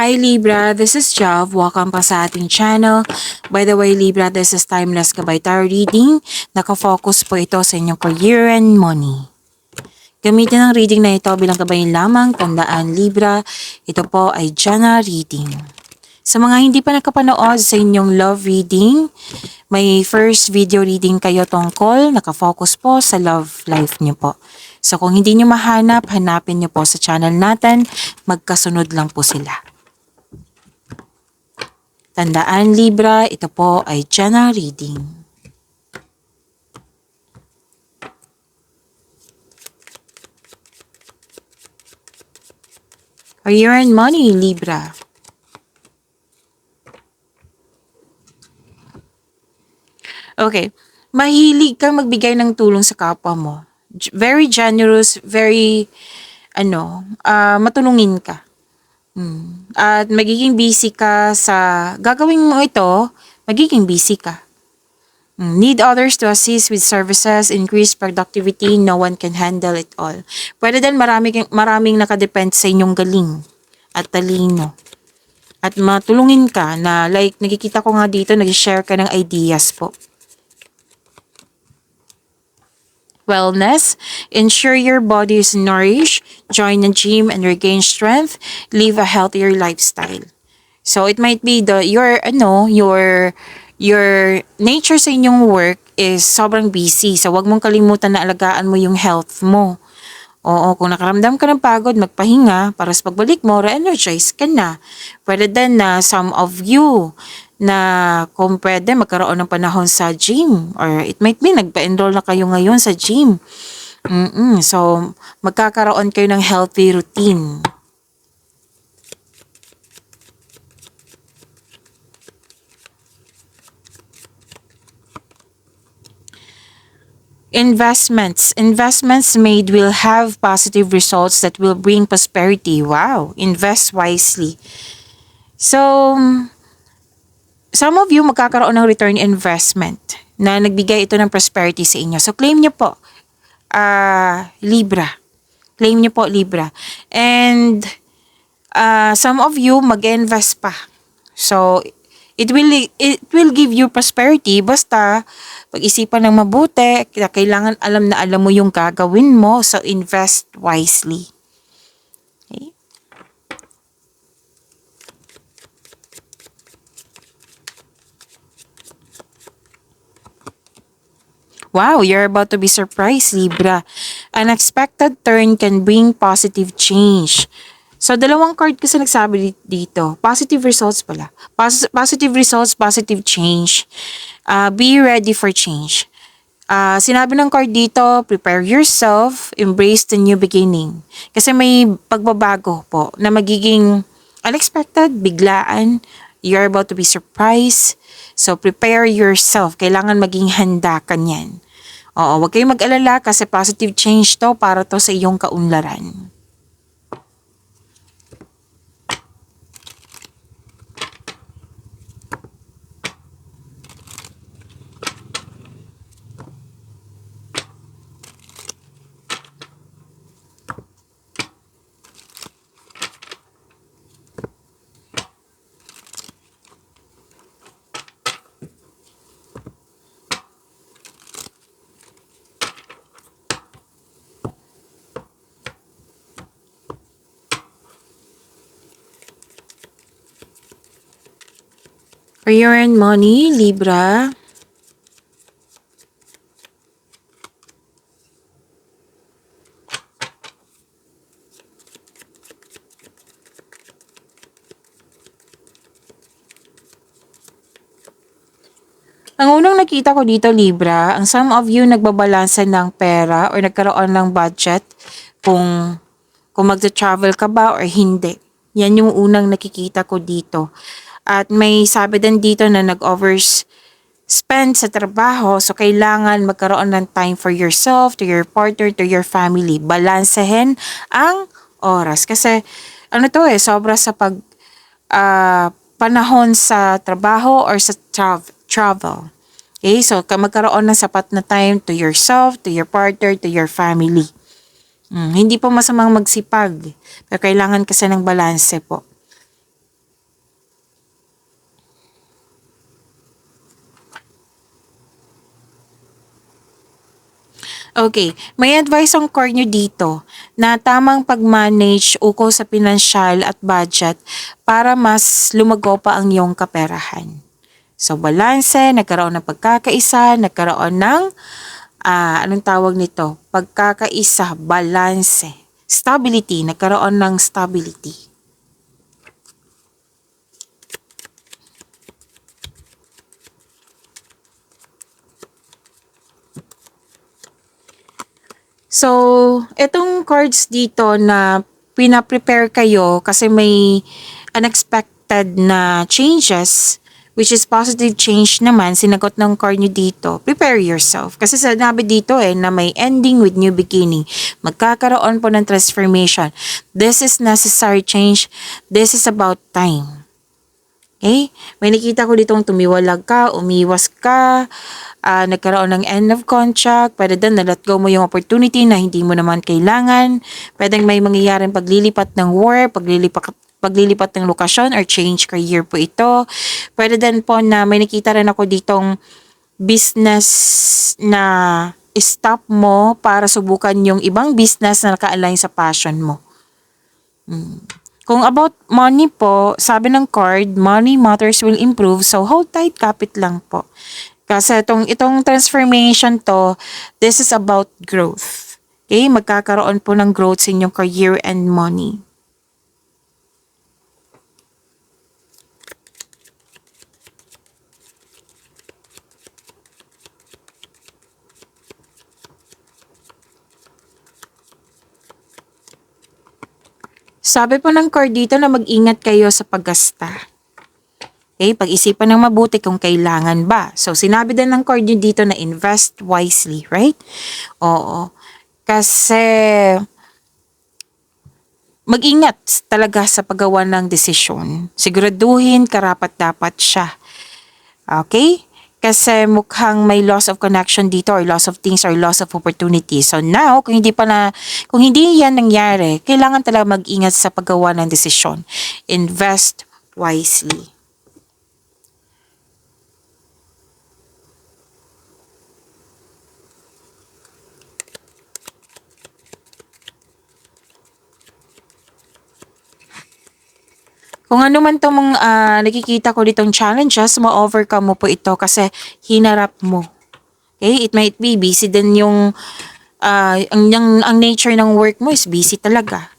Hi Libra, this is Jav. Welcome pa sa ating channel. By the way Libra, this is Timeless Gabay Tarot Reading. Nakafocus po ito sa inyong career and money. Gamitin ang reading na ito bilang gabayin lamang. Tandaan Libra, ito po ay Jana reading. Sa mga hindi pa nakapanood sa inyong love reading, may first video reading kayo tungkol, nakafocus po sa love life niyo po. So kung hindi niyo mahanap, hanapin niyo po sa channel natin, magkasunod lang po sila. Tandaan Libra, ito po ay Jana reading. Career and money, Libra. Okay, mahilig kang magbigay ng tulong sa kapwa mo. Very generous, very, matulungin ka. At magiging busy ka sa gagawin mo ito, magiging busy ka. Need others to assist with services, increase productivity, no one can handle it all. Pwede din maraming nakadepend sa inyong galing at talino. At matulungin ka na like nakikita ko nga dito, nag-share ka ng ideas po. Wellness, ensure your body is nourished, join the gym and regain strength, live a healthier lifestyle. So it might be your nature sa inyong work is sobrang busy. So wag mong kalimutan na alagaan mo yung health mo. Oo, kung nakaramdam ka ng pagod, magpahinga para sa pagbalik mo, re-energize ka na. Pwede din na some of you na kung pwede magkaroon ng panahon sa gym or it might be nagpa-enroll na kayo ngayon sa gym. So, magkakaroon kayo ng healthy routine. Investments made will have positive results that will bring prosperity. Wow, invest wisely. So, some of you magkakaroon ng return investment na nagbigay ito ng prosperity sa inyo. So, claim nyo po, Libra. Claim nyo po, Libra. And, some of you mag-invest pa. So, it will give you prosperity. Basta, pag-isipan ng mabuti, kailangan alam na alam mo yung gagawin mo. So, invest wisely. Okay? Wow, you're about to be surprised, Libra. Unexpected turn can bring positive change. So, dalawang card kasi nagsabi dito. Positive results pala. Positive results, positive change. Be ready for change. Sinabi ng card dito, prepare yourself, embrace the new beginning. Kasi may pagbabago po na magiging unexpected, biglaan. You're about to be surprised. So, prepare yourself. Kailangan maging handa ka niyan. Oo, huwag kayong mag-alala kasi positive change to para to sa iyong kaunlaran. Career and money, Libra. Ang unang nakita ko dito, Libra, ang some of you nagbabalansa ng pera or nagkaroon ng budget kung magta-travel ka ba or hindi. Yan yung unang nakikita ko dito. At may sabi din dito na nag-overspend sa trabaho, so kailangan magkaroon ng time for yourself, to your partner, to your family. Balansehin ang oras. Kasi sobra sa panahon sa trabaho or sa travel. Okay, so magkaroon ng sapat na time to yourself, to your partner, to your family. Hindi po masamang magsipag. Pero kailangan kasi ng balanse po. Okay, may advice ang core nyo dito na tamang pag-manage ukol sa pinansyal at budget para mas lumago pa ang iyong kaperahan. So, balanse, nagkaroon ng pagkakaisa, nagkaroon ng, anong tawag nito? Pagkakaisa, balanse. Stability, nagkaroon ng stability. So, itong cards dito na pina-prepare kayo kasi may unexpected na changes, which is positive change naman, sinagot ng card nyo dito, prepare yourself. Kasi sinabi dito na may ending with new beginning. Magkakaroon po ng transformation. This is necessary change. This is about time. Okay? May nakita ko ditong tumiwalag ka, umiwas ka, nagkaroon ng end of contract, pwede din na-let go mo yung opportunity na hindi mo naman kailangan, pwedeng may mangyayaring paglilipat ng work, paglilipat ng lokasyon or change career po ito. Pwede din po na may nakita rin ako ditong business na stop mo para subukan yung ibang business na naka-align sa passion mo. Kung about money po, sabi ng card, money matters will improve, so hold tight, kapit lang po. Kasi itong transformation to, this is about growth. Okay? Magkakaroon po ng growth sa inyong career and money. Sabi po ng card dito na mag-ingat kayo sa paggasta. Okay, pag-isipan ng mabuti kung kailangan ba. So, sinabi din ng card nyo dito na invest wisely, right? Oo. Kasi, mag-ingat talaga sa paggawa ng desisyon. Siguraduhin karapat-dapat siya. Okay? Kasi mukhang may loss of connection dito or loss of things or loss of opportunity. So now, kung hindi yan nangyari, kailangan talaga mag-ingat sa paggawa ng desisyon. Invest wisely. Kung ano man itong nakikita ko ditong challenges, ma-overcome mo po ito kasi hinarap mo. Okay? It might be busy din yung, ang nature ng work mo is busy talaga.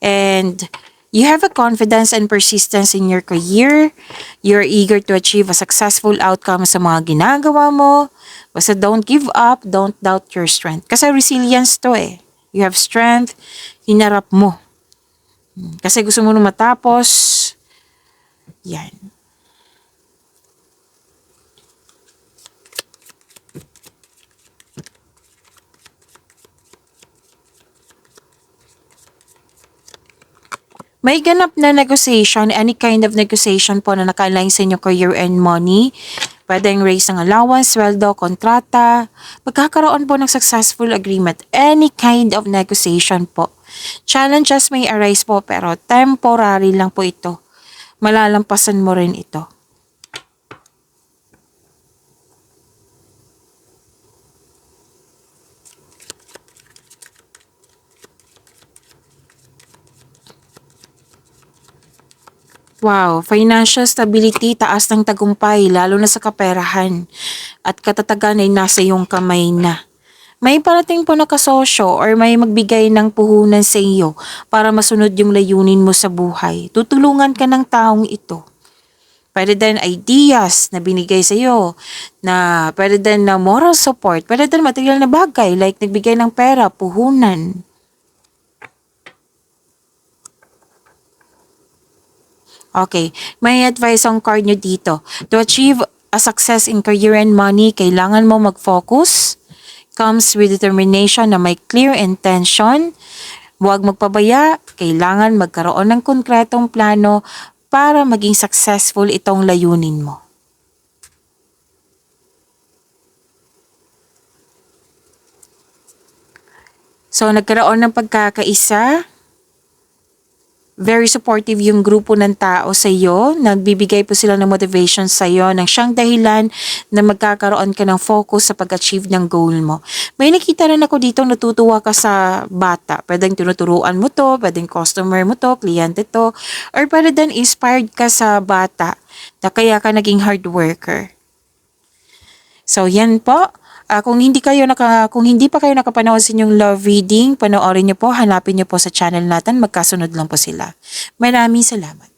And you have a confidence and persistence in your career. You're eager to achieve a successful outcome sa mga ginagawa mo. Basta don't give up, don't doubt your strength. Kasi resilience to You have strength, hinarap mo. Kasi gusto mo na matapos. Yan. May ganap na negotiation, any kind of negotiation po na naka-align sa inyo career and money. Pwedeng raise ng allowance, sweldo, kontrata. Magkakaroon po ng successful agreement. Any kind of negotiation po. Challenges may arise po pero temporary lang po ito. Malalampasan mo rin ito. Wow, financial stability, taas ng tagumpay, lalo na sa kaperahan. At katatagan ay nasa iyong kamay na. May parating po na kasosyo or may magbigay ng puhunan sa iyo para masunod yung layunin mo sa buhay. Tutulungan ka ng taong ito. Pwede din ideas na binigay sa iyo, na pwede din na moral support, pwede din material na bagay like nagbigay ng pera, puhunan. Okay, may advice ang card nyo dito. To achieve a success in career and money, kailangan mo mag-focus. Comes with determination na may clear intention. Huwag magpabaya, kailangan magkaroon ng konkretong plano para maging successful itong layunin mo. So, nagkaroon ng pagkakaisa. Very supportive yung grupo ng tao sa iyo. Nagbibigay po sila ng motivation sa iyo nang siyang dahilan na magkakaroon ka ng focus sa pag-achieve ng goal mo. May nakita rin ako dito natutuwa ka sa bata. Pwedeng tinuturuan mo to, pwedeng customer mo to, kliyente to, or pwede din inspired ka sa bata na kaya ka naging hard worker. So yan po. Kung hindi pa kayo nakapanood sa inyong love reading, panoorin niyo po, hanapin niyo po sa channel natin, magkasunod lang po sila. Maraming salamat.